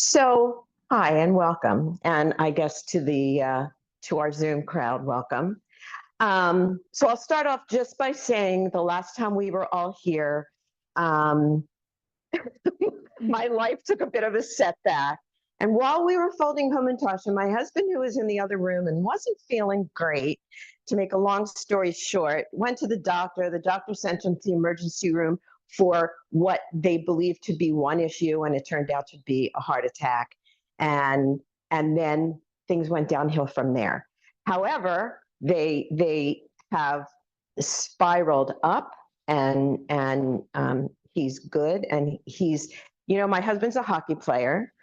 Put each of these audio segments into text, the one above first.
So, hi and welcome, and I guess to our Zoom crowd, welcome. So I'll start off just by saying the last time we were all here, um, my life took a bit of a setback. And while we were folding home and Tasha, my husband, who was in the other room and wasn't feeling great, to make a long story short, went to the doctor. The doctor sent him to the emergency room for what they believed to be one issue, and it turned out to be a heart attack. And then things went downhill from there. However, they have spiraled up, and he's good, and he's, my husband's a hockey player,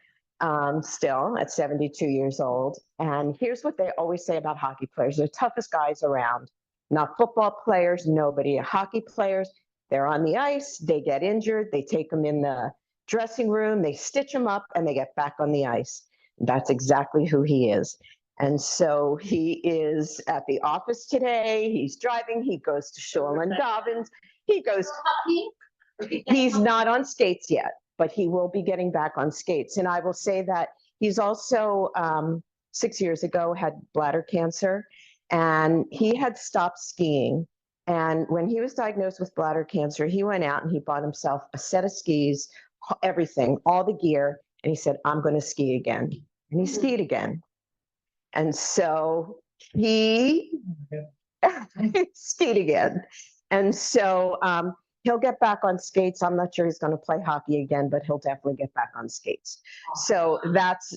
still at 72 years old. And here's what they always say about hockey players: they're the toughest guys around. Not football players, nobody. Hockey players, they're on the ice, they get injured, they take them in the dressing room, they stitch them up, and they get back on the ice. That's exactly who he is. And so he is at the office today, he's driving, he goes to Shul and Dobbins, he's not on skates yet, but he will be getting back on skates. And I will say that he's also, 6 years ago, had bladder cancer, and he had stopped skiing. And when he was diagnosed with bladder cancer, he went out and he bought himself a set of skis, everything, all the gear, and he said, I'm going to ski again. And he skied again. And so he skied again. And so he'll get back on skates. I'm not sure he's going to play hockey again, but he'll definitely get back on skates. So that's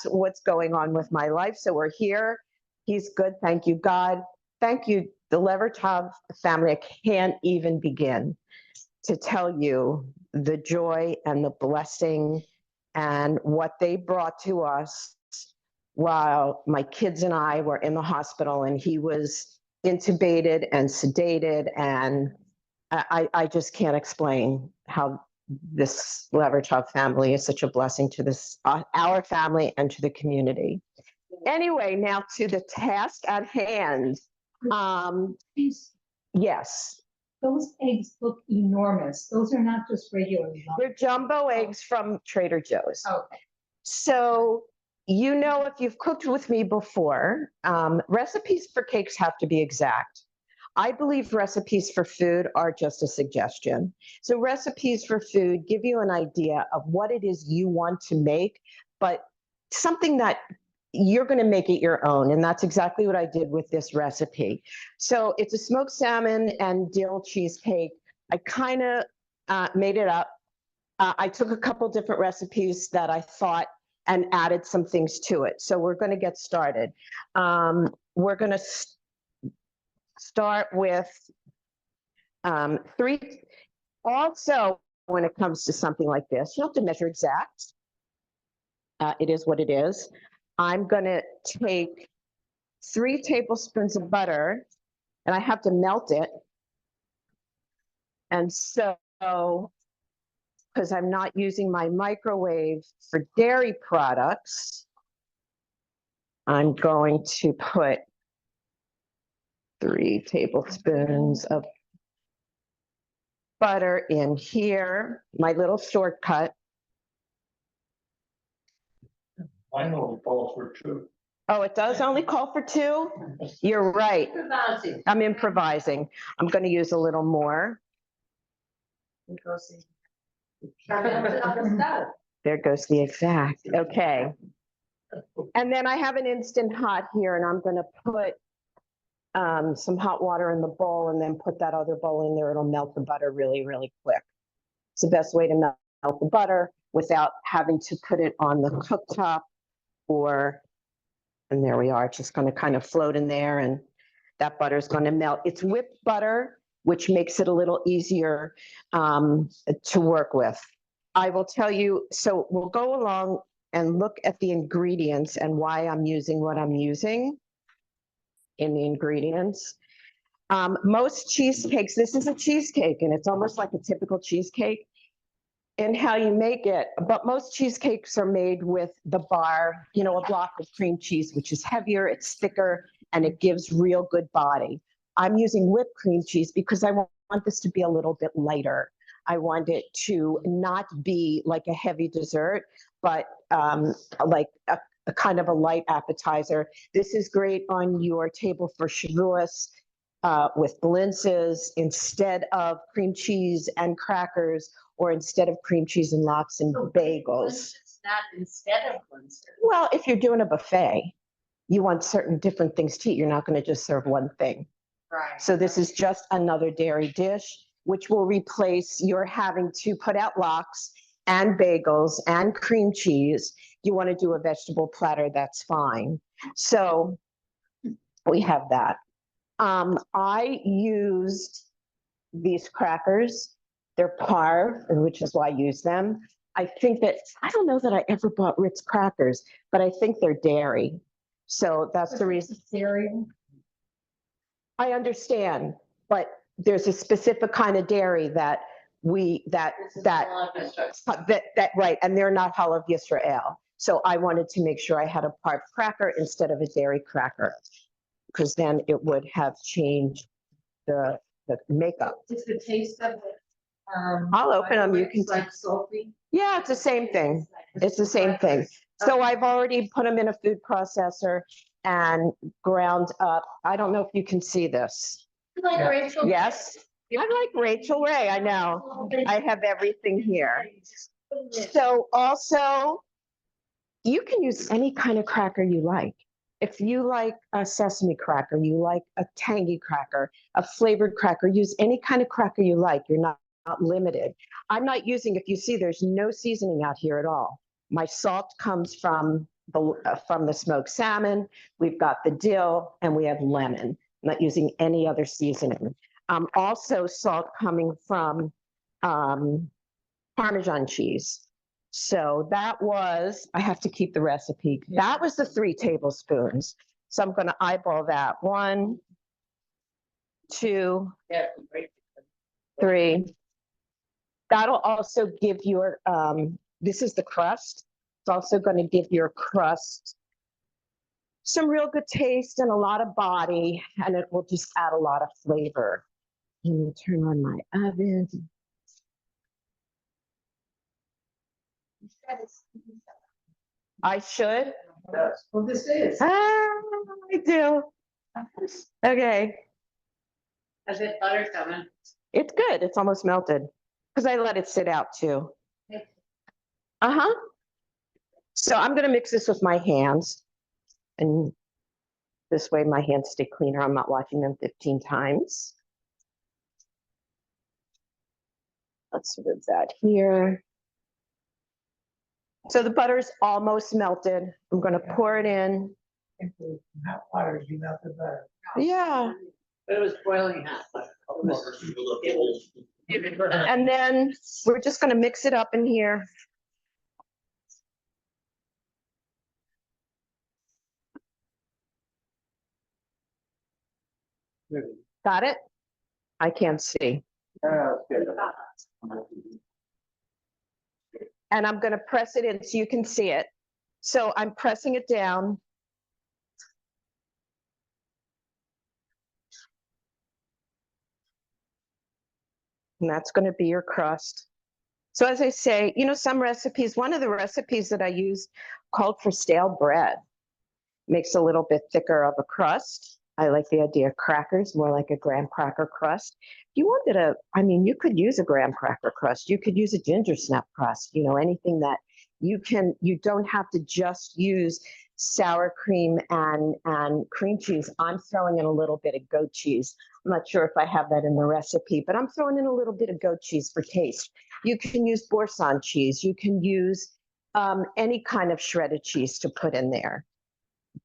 what's going on with my life. So we're here. He's good. Thank you, God. Thank you, the Levertov family. I can't even begin to tell you the joy and the blessing and what they brought to us while my kids and I were in the hospital, and he was intubated and sedated, and I just can't explain how this Levertov family is such a blessing to this our family and to the community. Anyway, now to the task at hand. Yes. Those eggs look enormous. Those are not just regular. They're jumbo eggs from Trader Joe's. Okay. So, if you've cooked with me before, recipes for cakes have to be exact. I believe recipes for food are just a suggestion. So recipes for food give you an idea of what it is you want to make, but something that you're going to make it your own. And that's exactly what I did with this recipe. So it's a smoked salmon and dill cheesecake. I kind of made it up. I took a couple different recipes that I thought and added some things to it. So we're going to get started. We're going to start with three. Also, when it comes to something like this, you don't have to measure exact. It is what it is. I'm going to take 3 tablespoons of butter, and I have to melt it. And so, because I'm not using my microwave for dairy products, I'm going to put 3 tablespoons of butter in here, my little shortcut. I know it calls for 2. Oh, it does only call for 2? You're right. I'm improvising. I'm going to use a little more. There goes the exact. Okay. And then I have an Instant Hot here, and I'm going to put some hot water in the bowl and then put that other bowl in there. It'll melt the butter really, really quick. It's the best way to melt the butter without having to put it on the cooktop, and there we are. It's just going to kind of float in there, and that butter is going to melt. It's whipped butter, which makes it a little easier to work with. I will tell you, so we'll go along and look at the ingredients and why I'm using what I'm using in the ingredients. Most cheesecakes, this is a cheesecake, and it's almost like a typical cheesecake in how you make it, but most cheesecakes are made with the bar, a block of cream cheese, which is heavier, it's thicker, and it gives real good body. I'm using whipped cream cheese because I want this to be a little bit lighter. I want it to not be like a heavy dessert. but like a kind of a light appetizer. This is great on your table for Shavuos with blintzes instead of cream cheese and crackers, or instead of cream cheese and lox and bagels. Not instead of blintzes. Well, if you're doing a buffet, you want certain different things to eat. You're not going to just serve one thing. Right. So this is just another dairy dish, which will replace your having to put out lox and bagels and cream cheese. You want to do a vegetable platter, that's fine. So we have that. I used these crackers. They're parve, which is why I use them. I think that, I don't know that I ever bought Ritz crackers, but I think they're dairy. So that's the reason. Cereal. I understand, but there's a specific kind of dairy that that, right, and they're not Halav Yisrael. So I wanted to make sure I had a parve cracker instead of a dairy cracker, because then it would have changed the makeup. Is the taste of it? I'll open them, you can. Like salty? Yeah, it's the same thing. It's the same thing. So I've already put them in a food processor and ground up. I don't know if you can see this. Like Yeah. Rachel? Yes, I like Rachel Ray, I know. I have everything here. So also, you can use any kind of cracker you like. If you like a sesame cracker, you like a tangy cracker, a flavored cracker, use any kind of cracker you like. You're not limited. I'm not using, if you see, there's no seasoning out here at all. My salt comes from the smoked salmon. We've got the dill and we have lemon. I'm not using any other seasoning. Also salt coming from Parmesan cheese. So that was, I have to keep the recipe. That was the 3 tablespoons. So I'm going to eyeball that. 1, 2, Yeah. 3. That'll also give your, this is the crust. It's also going to give your crust some real good taste and a lot of body, and it will just add a lot of flavor. Let me turn on my oven. I should. Yes. Well, this is. I do. Okay, Has it butter coming? it's good. It's almost melted because I let it sit out too. Uh-huh. So I'm going to mix this with my hands, and this way my hands stay cleaner. I'm not washing them 15 times. Let's move that here. So the butter's almost melted. I'm going to pour it in. Hot water, you got the better. Yeah. But it was boiling hot. And then we're just going to mix it up in here. Got it? I can't see. And I'm going to press it in so you can see it. So I'm pressing it down. And that's going to be your crust. So as I say, you know, some recipes, one of the recipes that I used called for stale bread. Makes a little bit thicker of a crust. I like the idea of crackers, more like a graham cracker crust. If you wanted you could use a graham cracker crust. You could use a ginger snap crust, you know, anything that you don't have to just use sour cream and cream cheese. I'm throwing in a little bit of goat cheese. I'm not sure if I have that in the recipe, but I'm throwing in a little bit of goat cheese for taste. You can use Boursin cheese. You can use any kind of shredded cheese to put in there.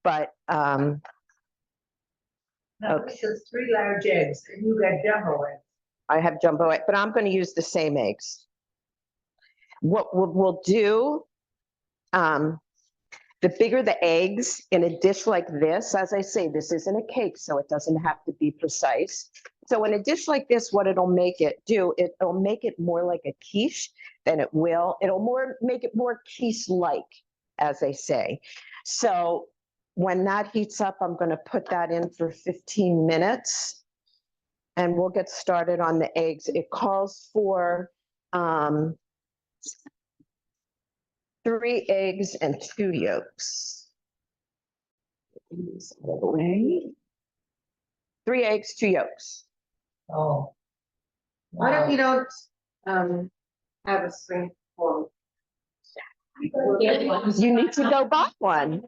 But Now, Okay. this is 3 large eggs, and you got jumbo eggs. I have jumbo egg, but I'm going to use the same eggs. What we'll do, the bigger the eggs in a dish like this, as I say, this isn't a cake, so it doesn't have to be precise. So in a dish like this, what it'll make it do, it'll make it more like a quiche than it will. It'll make it more quiche-like, as they say. So when that heats up, I'm going to put that in for 15 minutes. And we'll get started on the eggs. It calls for 3 eggs and 2 yolks. Get these out of the way. 3 eggs, 2 yolks. Oh. Why don't you don't, have a spring form? You need to go buy one.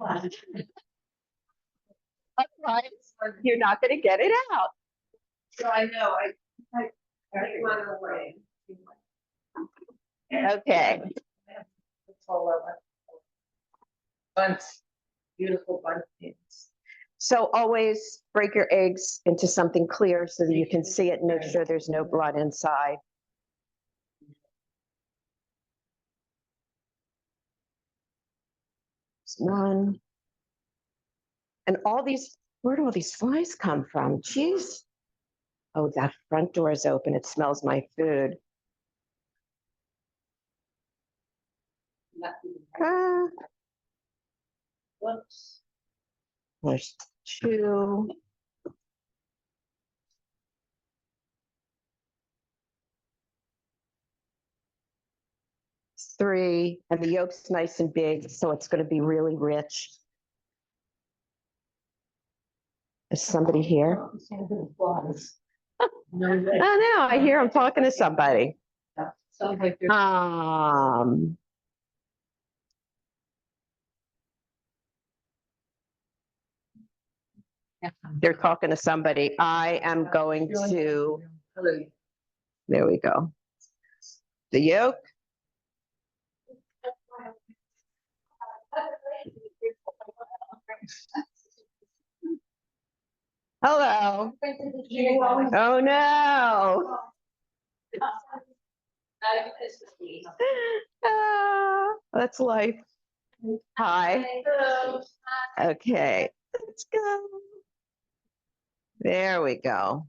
Otherwise, you're not going to get it out. So I know, I want to away. Okay. Bunch, beautiful bunches. So always break your eggs into something clear so that you can see it and make sure there's no blood inside. There's one. And all these, where do all these flies come from? Jeez. Oh, that front door is open. It smells my food. Ah, Whoops. there's 2. Three, and the yolk's nice and big, so it's going to be really rich. Is somebody here? Oh no, I hear I'm talking to somebody. Sounds like you're. They're talking to somebody. I am going to, there we go. The yolk. Hello. Oh no. Ah, that's life. Hi. Okay, let's go. There we go.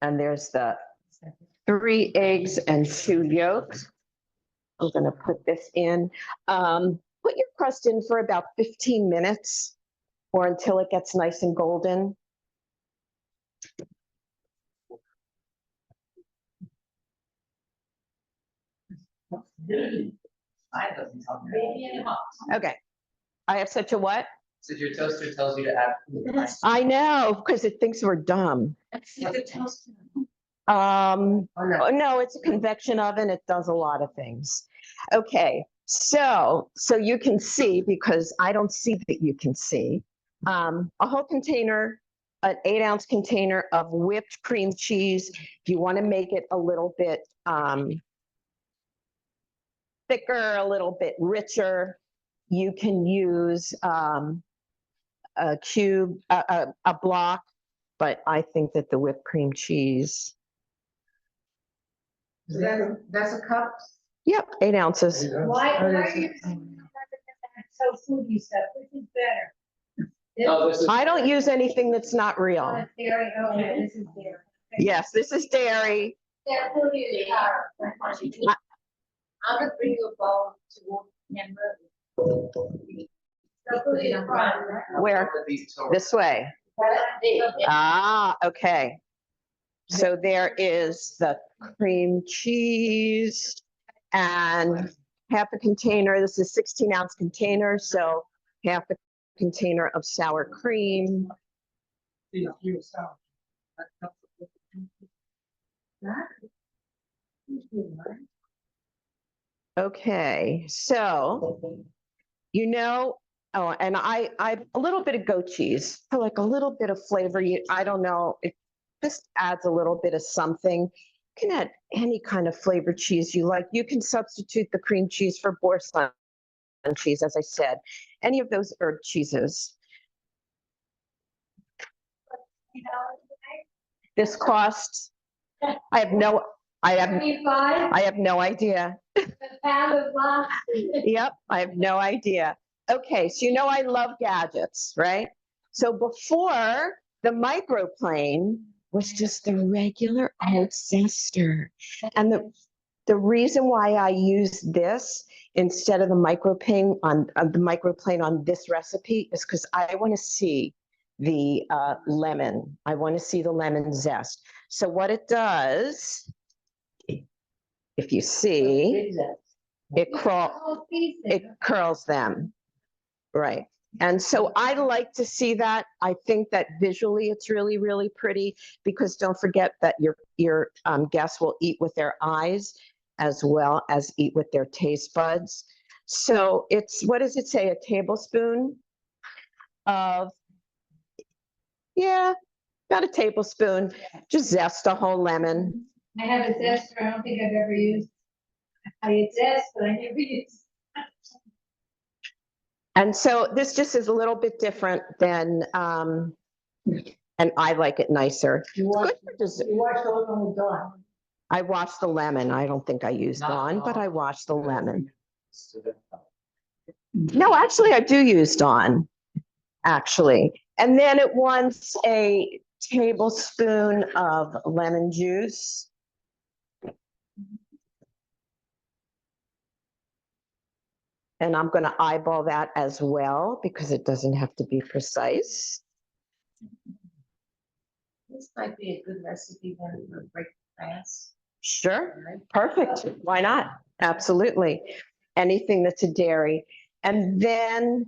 And there's the 3 eggs and 2 yolks. I'm gonna put this in. Put your crust in for about 15 minutes or until it gets nice and golden. Okay. I have such a what? So your toaster tells you to add food. I know, because it thinks we're dumb. Oh, no, it's a convection oven. It does a lot of things. Okay, so you can see, because I don't see that you can see, a whole container, an 8-ounce container of whipped cream cheese. If you want to make it a little bit thicker, a little bit richer, you can use a cube, a block, but I think that the whipped cream cheese. That's a cup? Yep, 8 ounces. Why are you so foodie stuff? Which is better? Oh, this is. I don't use anything that's not real. Dairy, okay, this is dairy. Yes, this is dairy. That foodie is hard. I'm gonna bring you a bowl to Denver. Where? This way. Ah, okay. So there is the cream cheese and half a container. This is 16-ounce container, so half a container of sour cream. Okay, so, oh, and I a little bit of goat cheese, for like a little bit of flavor. I don't know, it just adds a little bit of something. You can add any kind of flavored cheese you like. You can substitute the cream cheese for boursin cheese, as I said, any of those herb cheeses. This costs, I have no idea. Yep, I have no idea. Okay, so I love gadgets, right? So before, the microplane was just the regular old zester. And the reason why I use this instead of the microplane on this recipe is because I want to see the lemon. I want to see the lemon zest. So what it does, if you see, it curls them. Right. And so I like to see that. I think that visually it's really, really pretty, because don't forget that your guests will eat with their eyes as well as eat with their taste buds. So it's, what does it say, a tablespoon of, yeah, about a tablespoon, just zest a whole lemon. I have a zester, I don't think I've ever used. I had zest, but I never used. And so this just is a little bit different than, and I like it nicer. You watch, Good for dessert. you watch the one with Dawn. I washed the lemon. I don't think I used Not Dawn, but Dawn. I washed the lemon. No, actually, I do use Dawn, actually. And then it wants a tablespoon of lemon juice. And I'm going to eyeball that as well, because it doesn't have to be precise. This might be a good recipe then for break fast. Sure, perfect. Why not? Absolutely. Anything that's a dairy. And then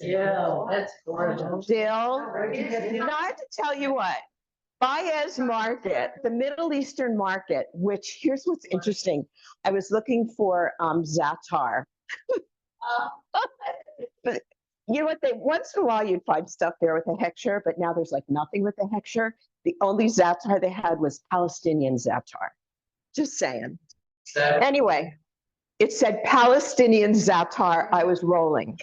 Yeah, that's gorgeous. dill. Now I have to tell you what, Baez Market, the Middle Eastern market, which, here's what's interesting. I was looking for za'atar. But you know what, once in a while you'd find stuff there with a hechsher, but now there's like nothing with a hechsher. The only za'atar they had was Palestinian za'atar. Just saying. Anyway, it said Palestinian za'atar. I was rolling.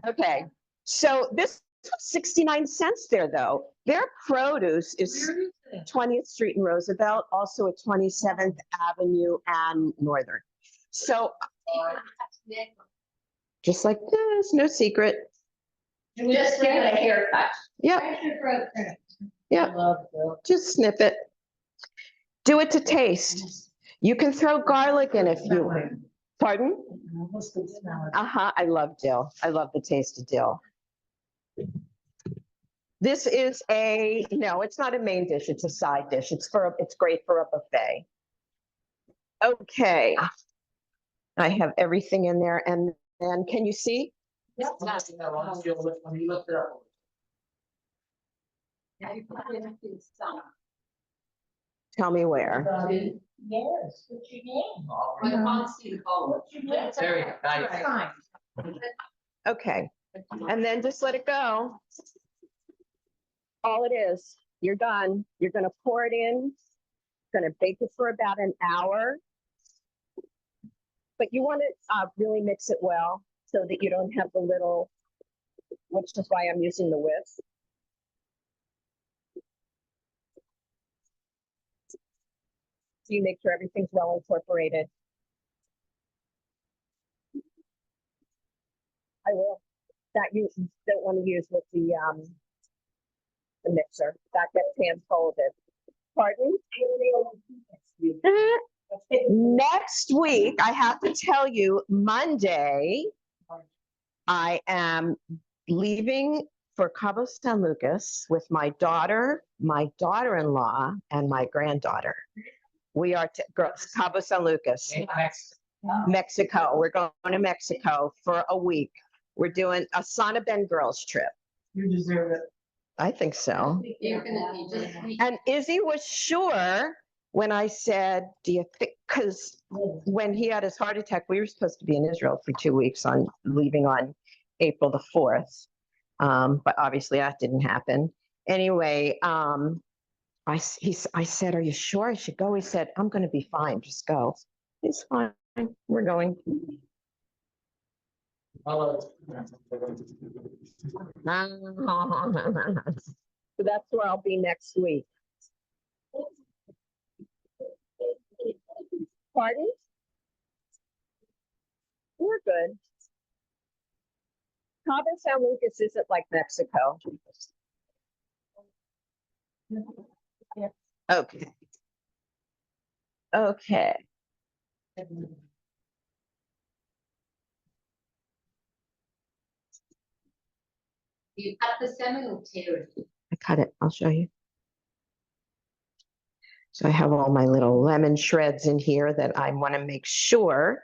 Okay, so this was 69 cents there, though. Their produce is 20th Street and Roosevelt, also at 27th Avenue and Northern. So just like this, no secret. Just give it a haircut. Yep, yep, just snip it. Do it to taste. You can throw garlic in if you, pardon? I love dill. I love the taste of dill. This is no, it's not a main dish, it's a side dish. It's great for a buffet. Okay. I have everything in there, and can you see? When you looked it up. Tell me where. Yes, what's your name? I can't see the color. Very nice. Fine. Okay, and then just let it go. All it is, you're done. You're gonna pour it in, gonna bake it for about an hour. But you want to really mix it well so that you don't have the little, which is why I'm using the whisk. So you make sure everything's well incorporated. I will. That you don't want to use with the mixer. That gets hand folded. Pardon? Next week, I have to tell you, Monday, I am leaving for Cabo San Lucas with my daughter, my daughter-in-law, and my granddaughter. We are Cabo San Lucas, Mexico. We're going to Mexico for a week. We're doing a Sana Ben girls trip. You deserve it. I think so. And Izzy was sure when I said, do you think, because when he had his heart attack, we were supposed to be in Israel for 2 weeks leaving on April the 4th. But obviously that didn't happen. Anyway, I said, are you sure I should go? He said, I'm going to be fine. Just go. It's fine. We're going. So that's where I'll be next week. Pardon? We're good. Cabo San Lucas isn't like Mexico. Okay. Okay. You cut the salmon or tear it? I cut it. I'll show you. So I have all my little lemon shreds in here that I want to make sure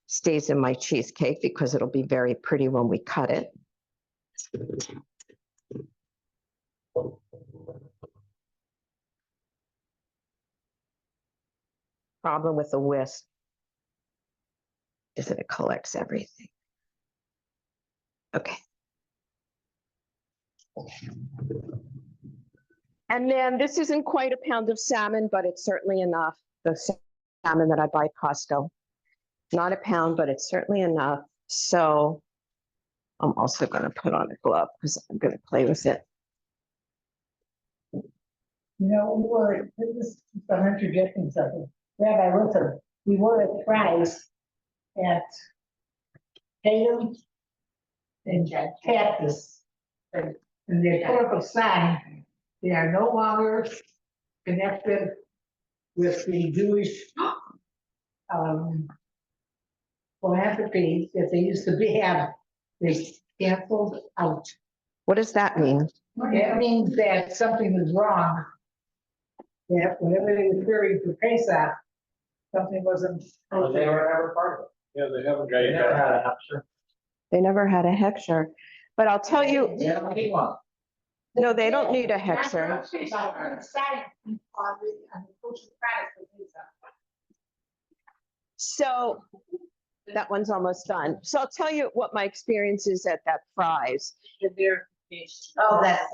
stays in my cheesecake because it'll be very pretty when we cut it. Problem with the whisk is that it collects everything. Okay. And then this isn't quite a pound of salmon, but it's certainly enough. The salmon that I buy at Costco. Not a pound, but it's certainly enough. So I'm also going to put on a glove because I'm going to play with it. You know, this is, I'm interjecting something. Rabbi Luther, we were at Fry's at Tatum and Cactus. And they put up a sign, they are no longer connected with the Jewish philanthropy that they used to be have. They canceled out. What does that mean? It means that something is wrong. That whatever they were querying for Pesach, something wasn't. Oh, they were never part of Yeah, they haven't. it. They never had a hapture. They never had a hechsher. But I'll tell you, They don't need one. no, they don't need a hechsher. So that one's almost done. So I'll tell you what my experience is at that Fry's. Oh, that's.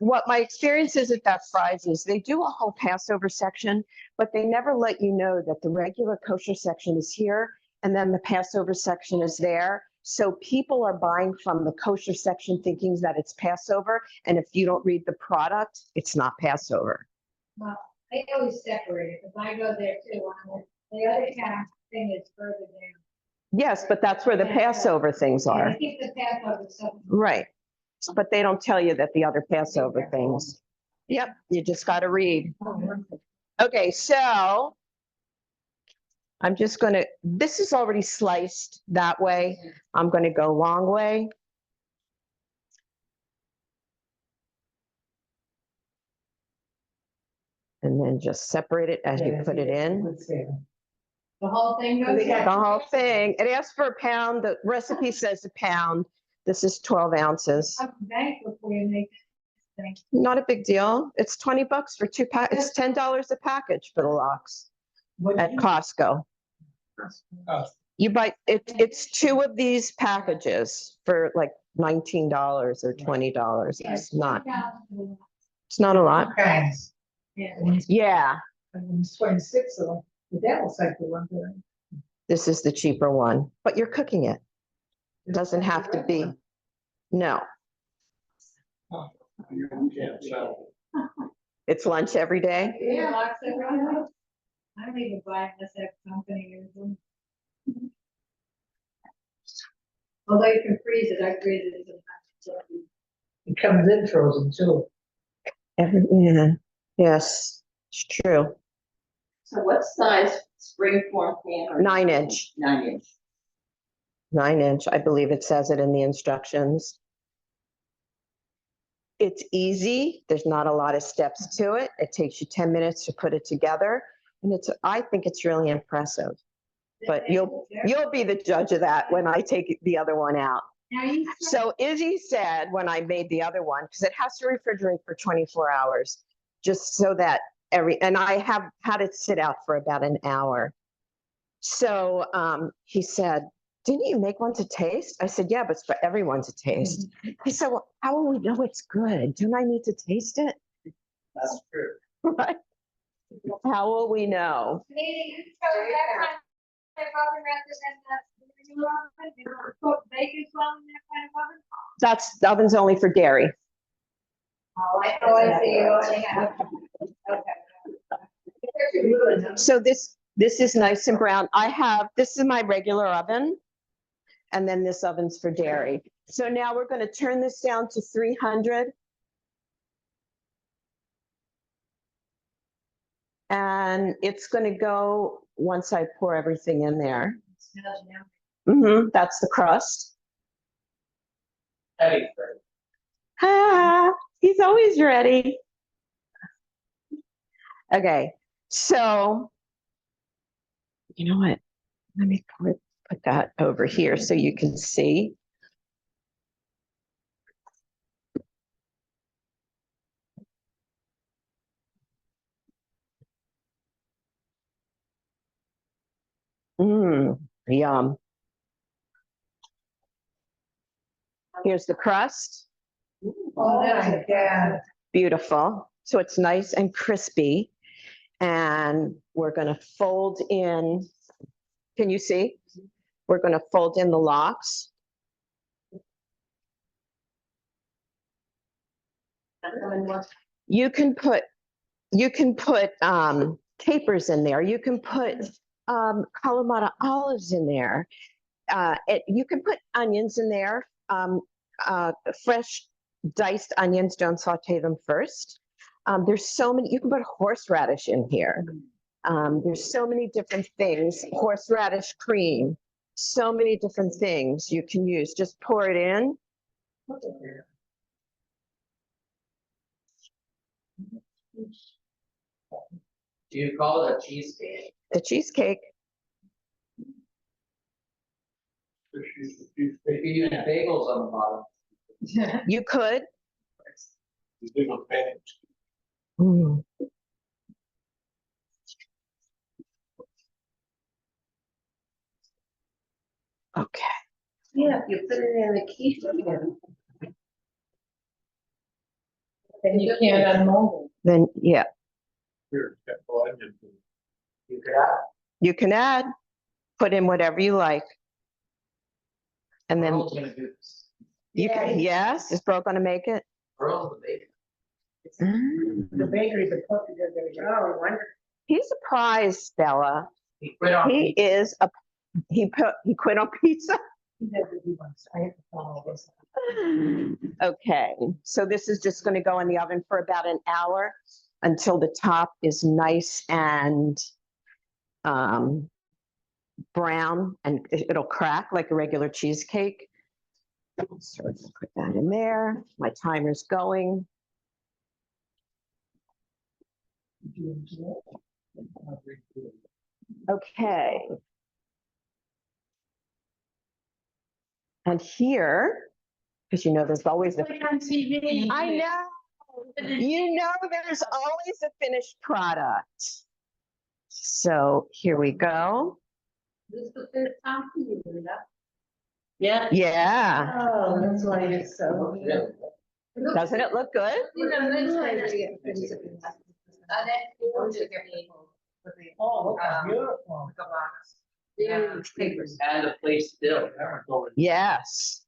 What my experience is at that Fry's is they do a whole Passover section, but they never let you know that the regular kosher section is here and then the Passover section is there. So people are buying from the kosher section thinking that it's Passover. And if you don't read the product, it's not Passover. Well, I always separate it, because I go there too, the other kind of thing is further down. Yes, but that's where the Passover things And are. I keep the Passover stuff. Right. But they don't tell you that the other Passover things. Yep, you just got to read. Okay, so I'm just going to, this is already sliced that way. I'm going to go long way. And then just separate it as you put it in. The whole thing goes. The whole thing. It asks for a pound. The recipe says a pound. This is 12 ounces. Up the bank before you make this thing. Not a big deal. It's $20 for two pack. It's $10 a package for the lox at Costco. You buy it's two of these packages for like $19 or $20. It's not a lot. Kinds. Yeah. Yeah, And it's 26 of them, but that looks like the one that. this is the cheaper one, but you're cooking it. It doesn't have to be. No, You can't sell. it's lunch every day. Yeah, lots of them. I don't even buy it unless I have company or something. Although you can freeze it, I freeze it sometimes. It comes in frozen too. Yeah, yes, it's true. So what size spring form pan? are you 9 using? inch. 9 inch. 9 inch, I believe it says it in the instructions. It's easy. There's not a lot of steps to it. It takes you 10 minutes to put it together. And I think it's really impressive. But you'll be the judge of that when I take the other one out. Now you said, So Izzy said when I made the other one, because it has to refrigerate for 24 hours, just so that and I have had it sit out for about an hour. So he said, didn't you make one to taste? I said, yeah, but it's for everyone to taste. He said, well, how will we know it's good? Don't I need to taste it? That's true. Right? How will we know? Benita, you chose that kind of oven rather than the new oven? You want to cook bacon well in that kind of oven? The oven's only for dairy. Oh, I see. You only have. Okay. So this is nice and brown. This is my regular oven. And then this oven's for dairy. So now we're going to turn this down to 300. And it's going to go once I pour everything in there. Smells yummy. That's the crust. Eddie's great. Ah, he's always ready. Okay, so you know what? Let me put that over here so you can see. Yum. Here's the crust. Oh, nice, yeah. Beautiful. So it's nice and crispy. And we're going to fold in. Can you see? We're going to fold in the locks. You can put capers in there. You can put Kalamata olives in there. You can put onions in there. Fresh diced onions. Don't saute them first. There's so many. You can put horseradish in here. There's so many different things. Horseradish cream. So many different things you can use. Just pour it in. Do you call it a cheesecake? The cheesecake. You could use bagels on the bottom. You could. Okay. Yeah, you put it in the quiche. And you can't unmold Then, yeah, Here, got the onions. You could add. you can add, put in whatever you like. And then Earl's gonna do this. you can, yes, is Bro gonna make it? Earl's the baker. it. The bakery, the cook, they're gonna go, oh, wonderful. He's a prize, Bella. He quit on He pizza. is he quit on pizza. He does what he wants. I have to follow this. Okay, so this is just gonna go in the oven for about an hour until the top is nice and brown, and it'll crack like a regular cheesecake. So let's put that in there. My timer's going. Okay. And here, because you know there's always a, On TV. I know, you know there's always a finished product. So here we go. This is the first time for you, Linda. Yeah. Yeah, Oh, that's why it's so. doesn't it look good? You know, next time we get Oh, beautiful. papers. And a place still. Yes.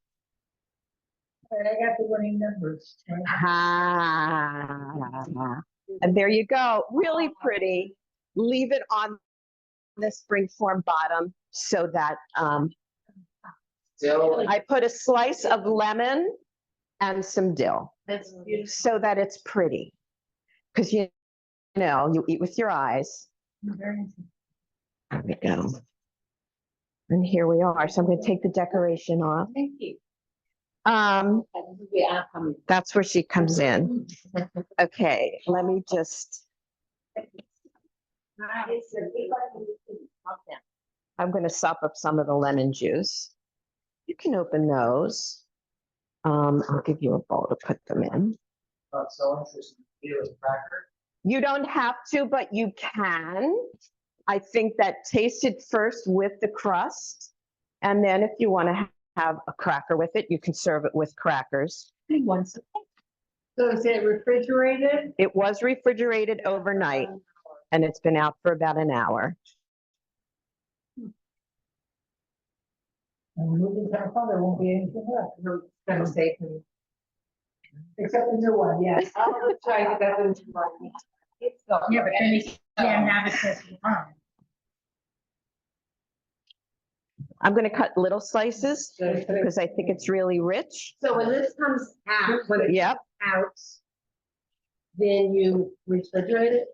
I got the winning numbers. Ah. And there you go, really pretty. Leave it on the springform bottom so that Still. I put a slice of lemon and some dill That's beautiful. so that it's pretty. Because you know, you eat with your eyes. There we go. And here we are. So I'm going to take the decoration off. Thank you. We are coming. That's where she comes in. Okay, let me just, I'm going to sop up some of the lemon juice. You can open those. I'll give you a bowl to put them in. Not so interesting. Feel a cracker. You don't have to, but you can. I think that taste it first with the crust. And then if you want to have a cracker with it, you can serve it with crackers. So is it refrigerated? It was refrigerated overnight and it's been out for about an hour. And moving to our there won't be anything left. We're gonna stay for. Except the new one, yes. I'll try to get into my. Yeah, but then you can't have it as one. I'm going to cut little slices because I think it's really rich. So when this comes out, when it's Yep. out, then you refrigerate it?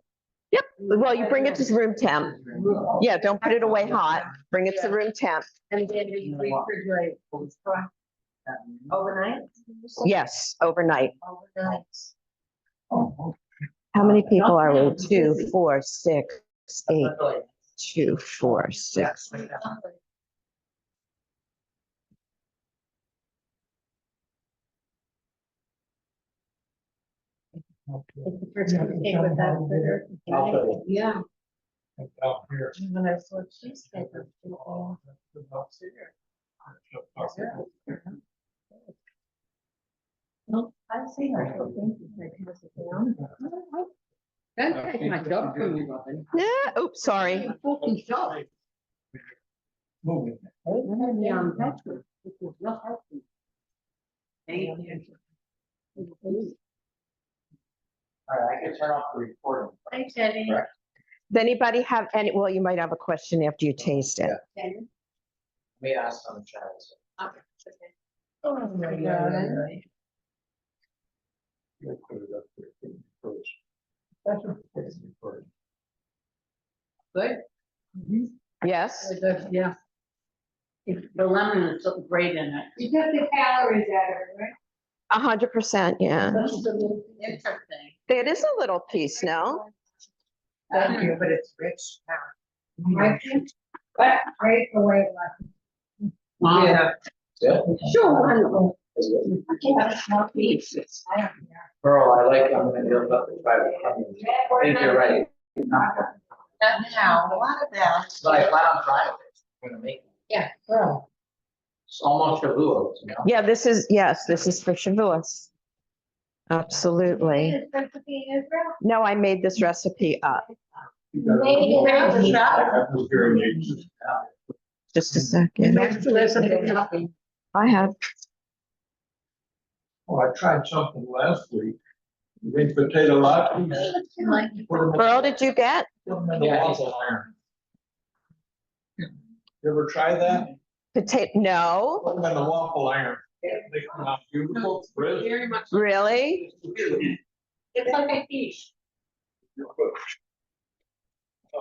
Yep. Well, you bring it to room temp. Yeah, don't put it away hot. Bring it to room temp. And then you refrigerate overnight? Yes, overnight. Overnight. Oh, How many people are we? 2, 4, 6, 8, I feel like- 2, 4, 6. Yeah, like that. It's the first time I came with that critter. I'll show you. Yeah. Out here. When I saw cheese steak. Well, I've seen her. I think it has it down. Don't take my job from you, Robin. Yeah, oops, sorry. Fucking shot. Moving. All right, I can turn off the recording. Thanks, Eddie. Correct. Does anybody have any, well, you might have a question after you taste it. Let me ask on the chat. Oh, my God. You'll put it up there first. That's a pretty first. Good. Yes? Yeah. The lemon is so great in it. You took the calories out of it, right? 100%, yeah. That's the little- Interesting. It is a little piece, no? Thank you, but it's rich. Right? But great the way it was. Yeah. Yeah. Sure. Wonderful. I can't have a small piece. I don't care. Pearl, I like, I'm gonna build up the private company. I think you're right. Not now, a lot of that. But I plan on trying it. I'm gonna make it. Yeah. Girl. It's almost Shavuot, you know? Yeah, this is, yes, this is for Shavuos. Absolutely. This recipe in Israel? No, I made this recipe up. You got it. Maybe around the shop. That was very neat. Just a second. I have. Oh, I tried something last week. You made potato latkes. Pearl, did you get? Put them in the Yeah, waffle iron. You ever try that? Potato, no, Put them in the waffle iron. They come out beautiful, crisp. Very much. really? It's like a fish. Uh,